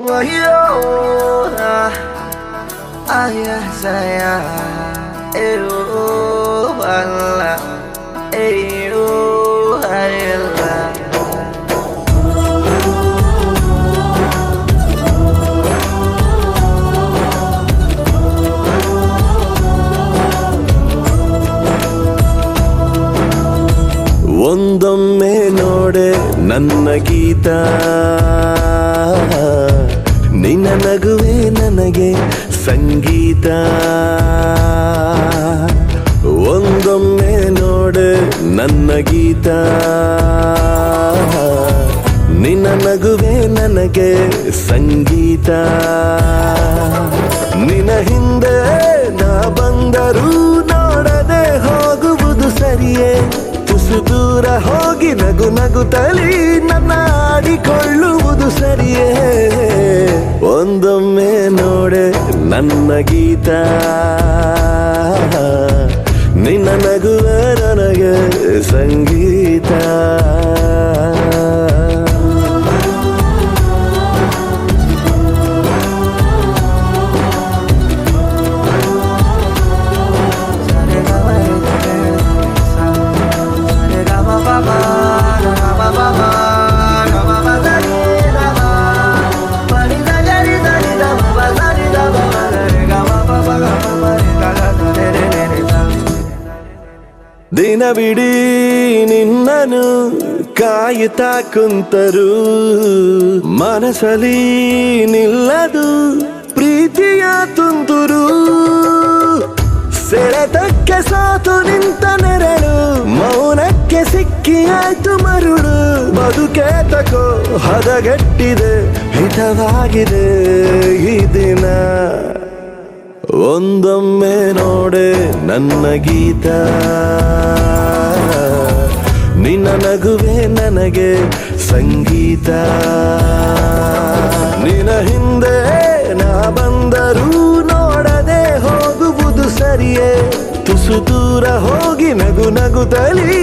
Ayah saya, Allah, Allah. ಒಂದೊಮ್ಮೆ ನೋಡೆ ನನ್ನ ಗೀತ, ನಿನ್ನ ನಗುವೆ ನನಗೆ ಸಂಗೀತ. ಒಂದೊಮ್ಮೆ ನೋಡೆ ನನ್ನ ಗೀತ, ನಿನ್ನ ನಗುವೆ ನನಗೆ ಸಂಗೀತ. ನಿನ್ನ ಹಿಂದೆ ನಾ ಬಂದರೂ ನೋಡದೆ ಹೋಗುವುದು ಸರಿಯೇ? ತುಸು ದೂರ ಹೋಗಿ ನಗು ನಗುತ್ತಲಿ ನನ್ನ ಆಡಿಕೊಳ್ಳುವುದು ಸರಿಯೇ? ಒಂದೊಮ್ಮೆ ನೋಡೆ ನನ್ನ ಗೀತ, ನಿನ್ನ ನಗುವೆ ನನಗೆ ಸಂಗೀತ. ದಿನವಿಡೀ ನಿನ್ನನು ಕಾಯುತ್ತಾ ಕುಂತರು, ಮನಸಲಿ ನಿಲ್ಲದು ಪ್ರೀತಿಯ ತುಂತುರು. ಸೆಳೆತಕ್ಕೆ ಸಾತು ನಿಂತ ನೆರಳು, ಮೌನಕ್ಕೆ ಸಿಕ್ಕಿ ಆಯ್ತು ಮರುಳು. ಬದುಕೇತಕೋ ಹದಗೆಟ್ಟಿದೆ, ಹಿತವಾಗಿದೆ ಈ ದಿನ. ಒಂದೊಮ್ಮೆ ನೋಡೆ ನನ್ನ ಗೀತ, ನಿನ್ನ ನಗುವೆ ನನಗೆ ಸಂಗೀತ. ನಿನ್ನ ಹಿಂದೆ ನಾ ಬಂದರೂ ನೋಡದೆ ಹೋಗುವುದು ಸರಿಯೇ? ತುಸು ದೂರ ಹೋಗಿ ನಗು ನಗುತ್ತಲಿ